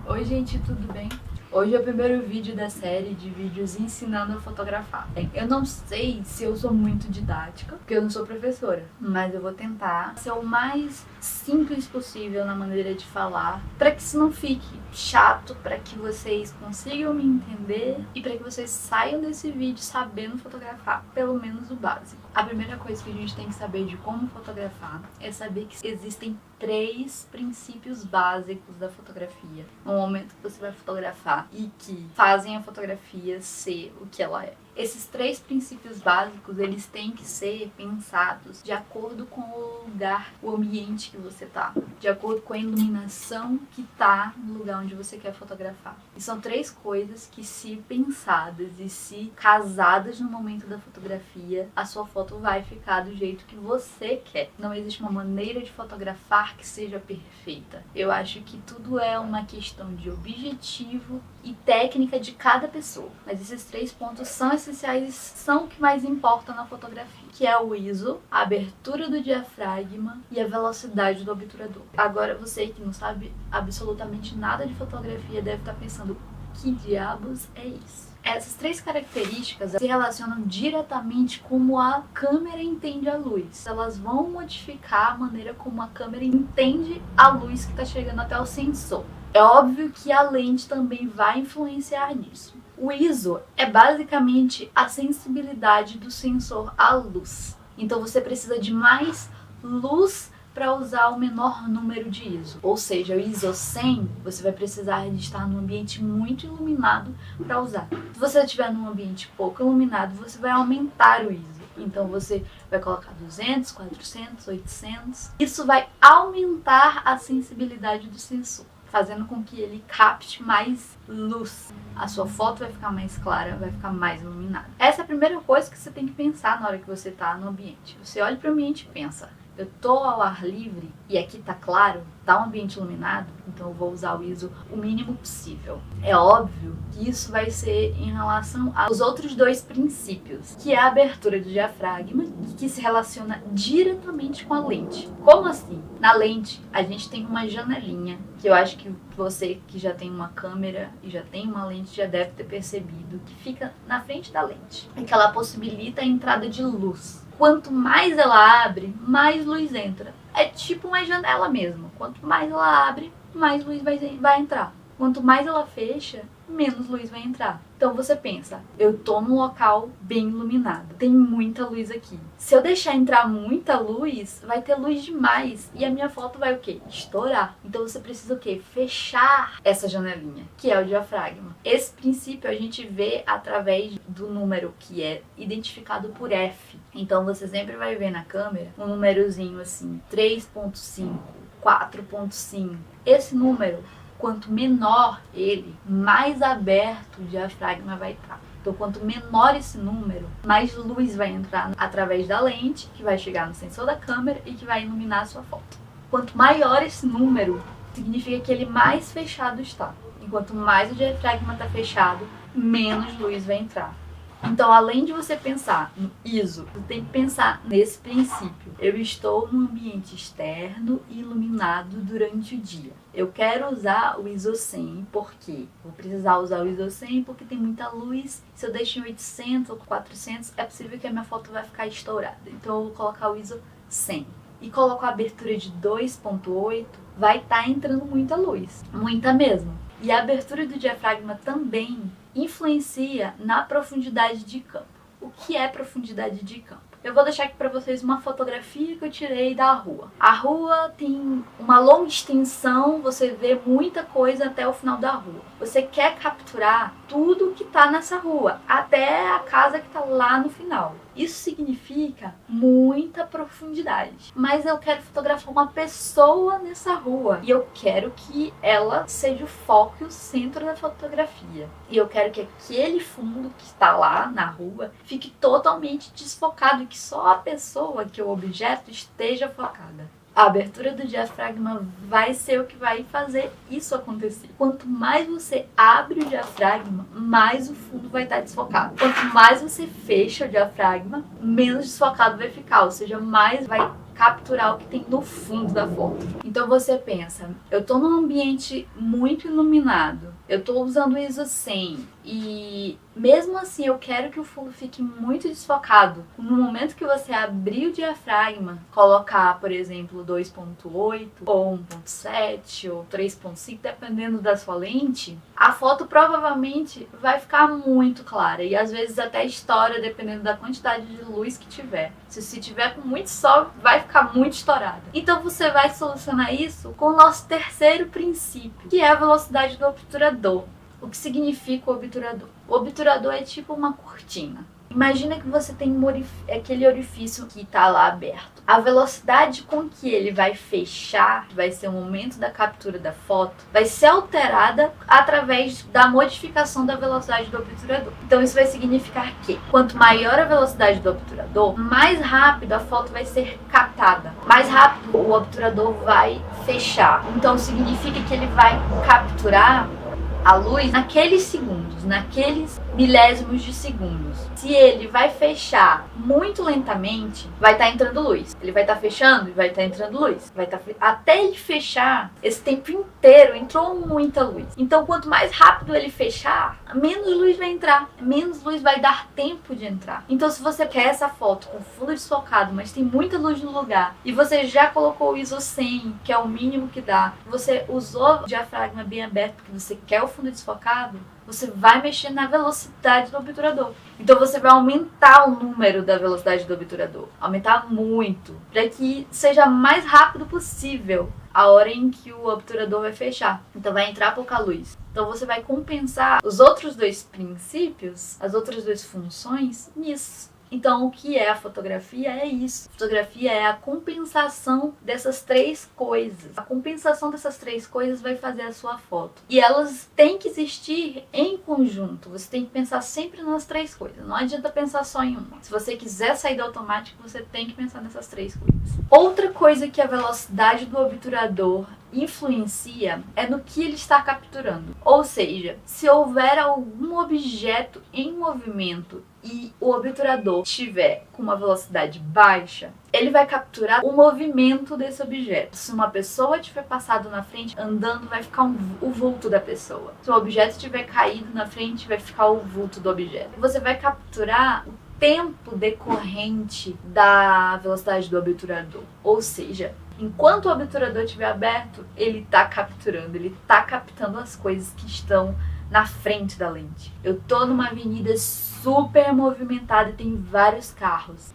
Oi gente, tudo bem? Hoje é o primeiro vídeo da série de vídeos ensinando a fotografar. Eu não sei se eu sou muito didática, porque eu não sou professora, mas eu vou tentar ser o mais simples possível na maneira de falar, para que isso não fique chato, para que vocês consigam me entender e para que vocês saiam desse vídeo sabendo fotografar, pelo menos o básico. A primeira coisa que a gente tem que saber de como fotografar é saber que existem 3 princípios básicos da fotografia no momento que você vai fotografar e que fazem a fotografia ser o que ela é. Esses 3 princípios básicos, eles têm que ser pensados de acordo com o lugar, o ambiente que você tá, de acordo com a iluminação que tá no lugar onde você quer fotografar. E são 3 coisas que, se pensadas e se casadas no momento da fotografia, a sua foto vai ficar do jeito que você quer. Não existe uma maneira de fotografar que seja perfeita. Eu acho que tudo é uma questão de objetivo e técnica de cada pessoa. Mas esses 3 pontos são essenciais, são o que mais importa na fotografia, que é o ISO, a abertura do diafragma e a velocidade do obturador. Agora, você que não sabe absolutamente nada de fotografia deve estar pensando, que diabos é isso? Essas 3 características se relacionam diretamente com como a câmera entende a luz. Elas vão modificar a maneira como a câmera entende a luz que está chegando até o sensor. É óbvio que a lente também vai influenciar nisso. O ISO é basicamente a sensibilidade do sensor à luz. Então você precisa de mais luz para usar o menor número de ISO. Ou seja, o ISO 100, você vai precisar de estar num ambiente muito iluminado para usar. Se você estiver num ambiente pouco iluminado, você vai aumentar o ISO. Então você vai colocar 200, 400, 800. Isso vai aumentar a sensibilidade do sensor, fazendo com que ele capte mais luz. A sua foto vai ficar mais clara, vai ficar mais iluminada. Essa é a primeira coisa que você tem que pensar na hora que você está no ambiente. Você olha para o ambiente e pensa, eu tô ao ar livre e aqui tá claro, tá um ambiente iluminado, então eu vou usar o ISO o mínimo possível. É óbvio que isso vai ser em relação aos outros 2 princípios, que é a abertura do diafragma, que se relaciona diretamente com a lente. Como assim? Na lente, a gente tem uma janelinha, que eu acho que você que já tem uma câmera e já tem uma lente já deve ter percebido, que fica na frente da lente, e que ela possibilita a entrada de luz. Quanto mais ela abre, mais luz entra. É tipo uma janela mesmo. Quanto mais ela abre, mais luz vai entrar. Quanto mais ela fecha, menos luz vai entrar. Então você pensa, eu tô num local bem iluminado, tem muita luz aqui. Se eu deixar entrar muita luz, vai ter luz demais e a minha foto vai o quê? Estourar. Então você precisa o quê? Fechar essa janelinha, que é o diafragma. Esse princípio a gente vê através do número que é identificado por F. Então você sempre vai ver na câmera um númerozinho assim, 3.5, 4.5. Esse número, quanto menor ele, mais aberto o diafragma vai estar. Então, quanto menor esse número, mais luz vai entrar através da lente, que vai chegar no sensor da câmera e que vai iluminar a sua foto. Quanto maior esse número, significa que ele mais fechado está. Enquanto mais o diafragma está fechado, menos luz vai entrar. Então, além de você pensar no ISO, você tem que pensar nesse princípio. Eu estou num ambiente externo e iluminado durante o dia. Eu quero usar o ISO 100, por quê? Vou precisar usar o ISO 100 porque tem muita luz. Se eu deixo em 800 ou 400, é possível que a minha foto vai ficar estourada. Então, eu vou colocar o ISO 100. E coloco a abertura de 2.8, vai estar entrando muita luz. Muita mesmo. E a abertura do diafragma também influencia na profundidade de campo. O que é profundidade de campo? Eu vou deixar aqui para vocês uma fotografia que eu tirei da rua. A rua tem uma longa extensão, você vê muita coisa até o final da rua. Você quer capturar tudo que está nessa rua, até a casa que está lá no final. Isso significa muita profundidade. Mas eu quero fotografar uma pessoa nessa rua. E eu quero que ela seja o foco e o centro da fotografia. E eu quero que aquele fundo que está lá na rua fique totalmente desfocado. E que só a pessoa, que o objeto, esteja focada. A abertura do diafragma vai ser o que vai fazer isso acontecer. Quanto mais você abre o diafragma, mais o fundo vai estar desfocado. Quanto mais você fecha o diafragma, menos desfocado vai ficar, ou seja, mais vai capturar o que tem no fundo da foto. Então você pensa, eu tô num ambiente muito iluminado, eu tô usando o ISO 100 e mesmo assim eu quero que o fundo fique muito desfocado. No momento que você abrir o diafragma, colocar, por exemplo, 2.8 ou 1.7 ou 3.5, dependendo da sua lente, a foto provavelmente vai ficar muito clara e às vezes até estoura dependendo da quantidade de luz que tiver. Se tiver com muito sol, vai ficar muito estourada. Então você vai solucionar isso com o nosso terceiro princípio, que é a velocidade do obturador. O que significa o obturador? O obturador é tipo uma cortina. Imagina que você tem aquele orifício que está lá aberto. A velocidade com que ele vai fechar, vai ser o momento da captura da foto, vai ser alterada através da modificação da velocidade do obturador. Então isso vai significar que quanto maior a velocidade do obturador, mais rápido a foto vai ser captada. Mais rápido o obturador vai fechar. Então significa que ele vai capturar a luz naqueles segundos, naqueles milésimos de segundos. Se ele vai fechar muito lentamente, vai estar entrando luz. Ele vai estar fechando e vai estar entrando luz. Até ele fechar, esse tempo inteiro entrou muita luz. Então, quanto mais rápido ele fechar, menos luz vai entrar. Menos luz vai dar tempo de entrar. Então, se você quer essa foto com fundo desfocado, mas tem muita luz no lugar, e você já colocou o ISO 100, que é o mínimo que dá, você usou o diafragma bem aberto porque você quer o fundo desfocado, você vai mexer na velocidade do obturador. Então você vai aumentar o número da velocidade do obturador. Aumentar muito. Para que seja mais rápido possível a hora em que o obturador vai fechar. Então vai entrar pouca luz. Então você vai compensar os outros dois princípios, as outras duas funções, nisso. Então, o que é a fotografia? É isso. A fotografia é a compensação dessas três coisas. A compensação dessas três coisas vai fazer a sua foto. E elas têm que existir em conjunto. Você tem que pensar sempre nas três coisas. Não adianta pensar só em uma. Se você quiser sair do automático, você tem que pensar nessas três coisas. Outra coisa que a velocidade do obturador influencia é no que ele está capturando. Ou seja, se houver algum objeto em movimento e o obturador estiver com uma velocidade baixa, ele vai capturar o movimento desse objeto. Se uma pessoa tiver passado na frente, andando, vai ficar o vulto da pessoa. Se o objeto tiver caído na frente, vai ficar o vulto do objeto. Você vai capturar o tempo decorrente da velocidade do obturador. Ou seja, enquanto o obturador estiver aberto, ele está capturando, ele está captando as coisas que estão na frente da lente. Eu tô numa avenida super movimentada e tem vários carros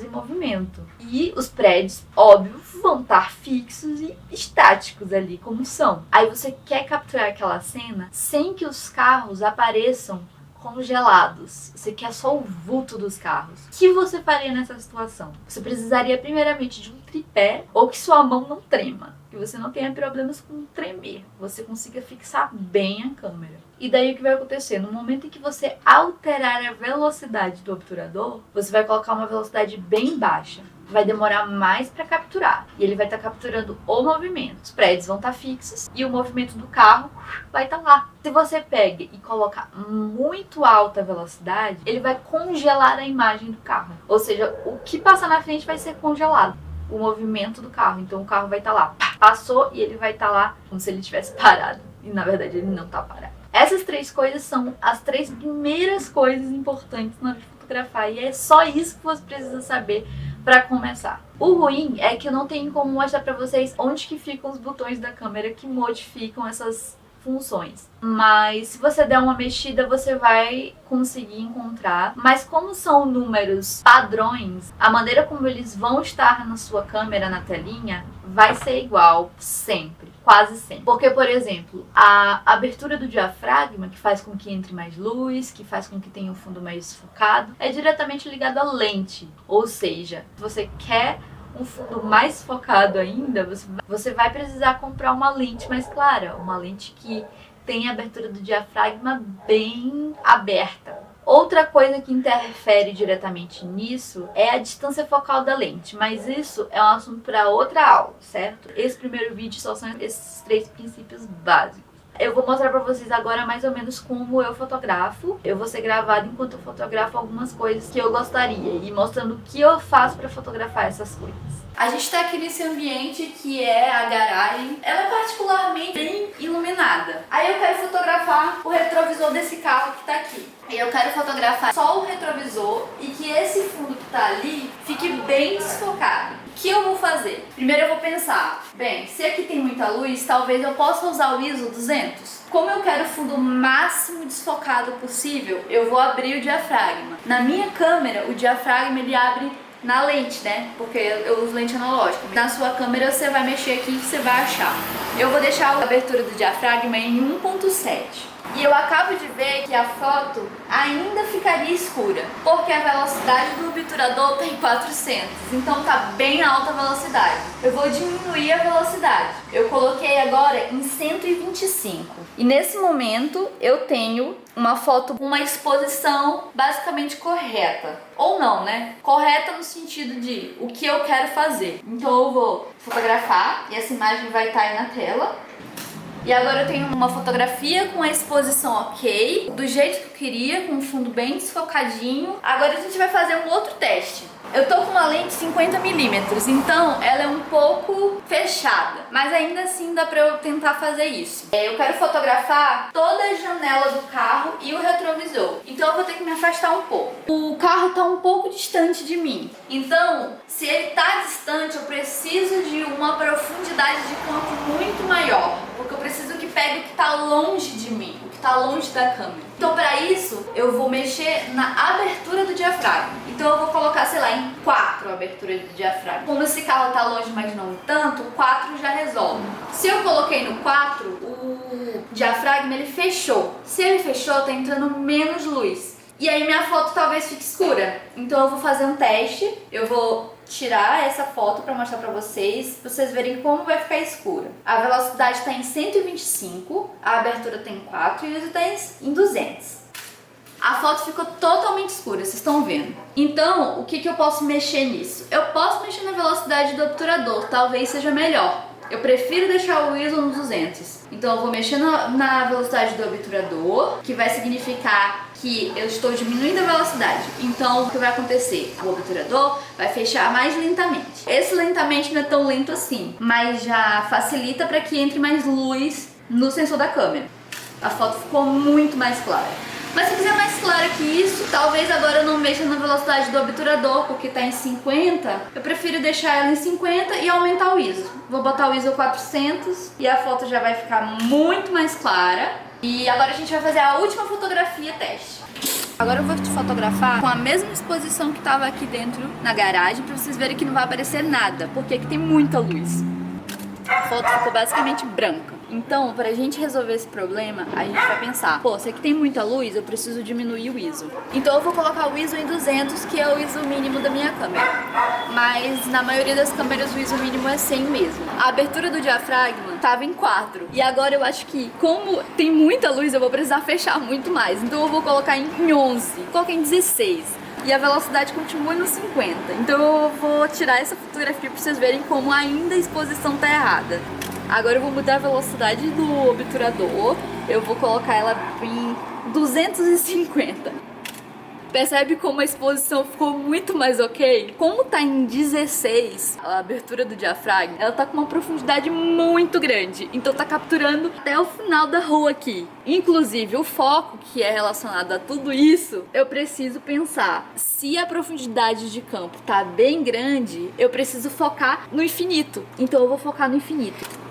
em movimento. E os prédios, óbvio, vão estar fixos e estáticos ali, como são. Aí você quer capturar aquela cena sem que os carros apareçam congelados. Você quer só o vulto dos carros. O que você faria nessa situação? Você precisaria primeiramente de um tripé ou que sua mão não trema, que você não tenha problemas com tremer, você consiga fixar bem a câmera. E daí o que vai acontecer? No momento em que você alterar a velocidade do obturador, você vai colocar uma velocidade bem baixa. Vai demorar mais para capturar. E ele vai estar capturando o movimento. Os prédios vão estar fixos e o movimento do carro vai estar lá. Se você pega e coloca muito alta velocidade, ele vai congelar a imagem do carro. Ou seja, o que passa na frente vai ser congelado. O movimento do carro. Então o carro vai estar lá. Passou e ele vai estar lá como se ele tivesse parado. E na verdade ele não está parado. Essas três coisas são as três primeiras coisas importantes na hora de fotografar. E é só isso que você precisa saber para começar. O ruim é que eu não tenho como mostrar para vocês onde que ficam os botões da câmera que modificam essas funções. Mas se você der uma mexida, você vai conseguir encontrar. Mas como são números padrões, a maneira como eles vão estar na sua câmera, na telinha, vai ser igual sempre. Quase sempre. Porque, por exemplo, a abertura do diafragma, que faz com que entre mais luz, que faz com que tenha um fundo mais focado, é diretamente ligado à lente. Ou seja, se você quer um fundo mais focado ainda, você vai precisar comprar uma lente mais clara, uma lente que tem a abertura do diafragma bem aberta. Outra coisa que interfere diretamente nisso é a distância focal da lente, mas isso é um assunto para outra aula, certo? Esse primeiro vídeo só são esses três princípios básicos. Eu vou mostrar pra vocês agora mais ou menos como eu fotografo. Eu vou ser gravada enquanto eu fotografo algumas coisas que eu gostaria e mostrando o que eu faço pra fotografar essas coisas. A gente tá aqui nesse ambiente que é a garagem. Ela é particularmente bem iluminada. Aí eu quero fotografar o retrovisor desse carro que tá aqui. E eu quero fotografar só o retrovisor e que esse fundo que tá ali fique bem desfocado. O que eu vou fazer? Primeiro eu vou pensar, bem, se aqui tem muita luz, talvez eu possa usar o ISO 200. Como eu quero o fundo máximo desfocado possível, eu vou abrir o diafragma. Na minha câmera, o diafragma ele abre na lente, né? Porque eu uso lente analógica. Na sua câmera você vai mexer aqui e você vai achar. Eu vou deixar a abertura do diafragma em 1.7. E eu acabo de ver que a foto ainda ficaria escura, porque a velocidade do obturador tem 400, então tá bem alta a velocidade. Eu vou diminuir a velocidade. Eu coloquei agora em 125. E nesse momento eu tenho uma foto com uma exposição basicamente correta. Ou não, né? Correta no sentido de o que eu quero fazer. Então eu vou fotografar e essa imagem vai estar aí na tela. E agora eu tenho uma fotografia com a exposição ok, do jeito que eu queria, com um fundo bem desfocadinho. Agora a gente vai fazer um outro teste. Eu tô com uma lente 50mm, então ela é um pouco fechada, mas ainda assim dá pra eu tentar fazer isso. Eu quero fotografar toda a janela do carro e o retrovisor, então eu vou ter que me afastar um pouco. O carro tá um pouco distante de mim, então se ele tá distante eu preciso de uma profundidade de campo muito maior, porque eu preciso que pegue o que tá longe de mim, o que tá longe da câmera. Então para isso eu vou mexer na abertura do diafragma. Então eu vou colocar, sei lá, em 4 a abertura do diafragma. Como esse carro tá longe, mas não tanto, o 4 já resolve. Se eu coloquei no 4, o diafragma ele fechou. Se ele fechou, tá entrando menos luz. E aí minha foto talvez fique escura. Então eu vou fazer um teste. Eu vou tirar essa foto para mostrar para vocês verem como vai ficar escura. A velocidade está em 125, a abertura tem 4 e o ISO está em 200. A foto ficou totalmente escura, vocês estão vendo. Então, o que eu posso mexer nisso? Eu posso mexer na velocidade do obturador, talvez seja melhor. Eu prefiro deixar o ISO no 200. Então eu vou mexer na velocidade do obturador, que vai significar que eu estou diminuindo a velocidade. Então o que vai acontecer? O obturador vai fechar mais lentamente. Esse lentamente não é tão lento assim, mas já facilita para que entre mais luz no sensor da câmera. A foto ficou muito mais clara. Mas se quiser mais clara que isso, talvez agora eu não mexa na velocidade do obturador, porque está em 50. Eu prefiro deixar ela em 50 e aumentar o ISO. Vou botar o ISO 400 e a foto já vai ficar muito mais clara. E agora a gente vai fazer a última fotografia teste. Agora eu vou te fotografar com a mesma exposição que estava aqui dentro na garagem, para vocês verem que não vai aparecer nada, porque aqui tem muita luz. A foto ficou basicamente branca. Então, pra gente resolver esse problema, a gente vai pensar, pô, se aqui tem muita luz, eu preciso diminuir o ISO. Então eu vou colocar o ISO em 200, que é o ISO mínimo da minha câmera. Mas na maioria das câmeras o ISO mínimo é 100 mesmo. A abertura do diafragma tava em 4. E agora eu acho que, como tem muita luz, eu vou precisar fechar muito mais. Então eu vou colocar em 11, coloquei em 16. E a velocidade continua no 50. Então eu vou tirar essa fotografia pra vocês verem como ainda a exposição tá errada. Agora eu vou mudar a velocidade do obturador. Eu vou colocar ela em 250. Percebe como a exposição ficou muito mais ok? Como tá em 16, a abertura do diafragma, ela tá com uma profundidade muito grande. Então tá capturando até o final da rua aqui. Inclusive o foco que é relacionado a tudo isso, eu preciso pensar. Se a profundidade de campo tá bem grande, eu preciso focar no infinito. Então eu vou focar no infinito.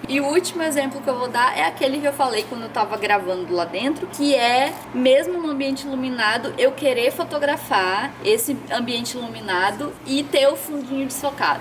E o último exemplo que eu vou dar é aquele que eu falei quando eu tava gravando lá dentro, que é, mesmo no ambiente iluminado, eu querer fotografar esse ambiente iluminado e ter o fundinho desfocado.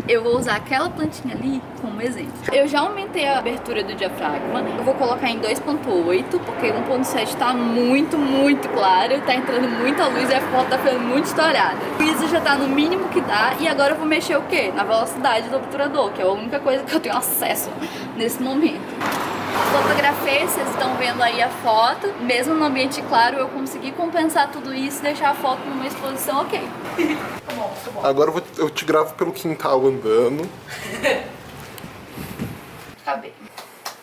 Eu vou usar aquela plantinha ali como exemplo. Eu já aumentei a abertura do diafragma, eu vou colocar em 2.8, porque 1.7 tá muito claro, tá entrando muita luz e a foto tá ficando muito estourada. O ISO já tá no mínimo que dá e agora eu vou mexer o quê? Na velocidade do obturador, que é a única coisa que eu tenho acesso nesse momento. Fotografei, vocês estão vendo aí a foto. Mesmo no ambiente claro, eu consegui compensar tudo isso e deixar a foto numa exposição ok. Tá bom, tá bom. Agora eu te gravo pelo quintal andando. Acabei.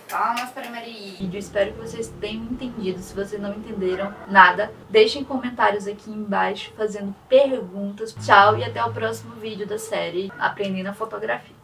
Palmas para Maria. Espero que vocês tenham entendido. Se vocês não entenderam nada, deixem comentários aqui embaixo fazendo perguntas. Tchau e até o próximo vídeo da série Aprendendo a Fotografia.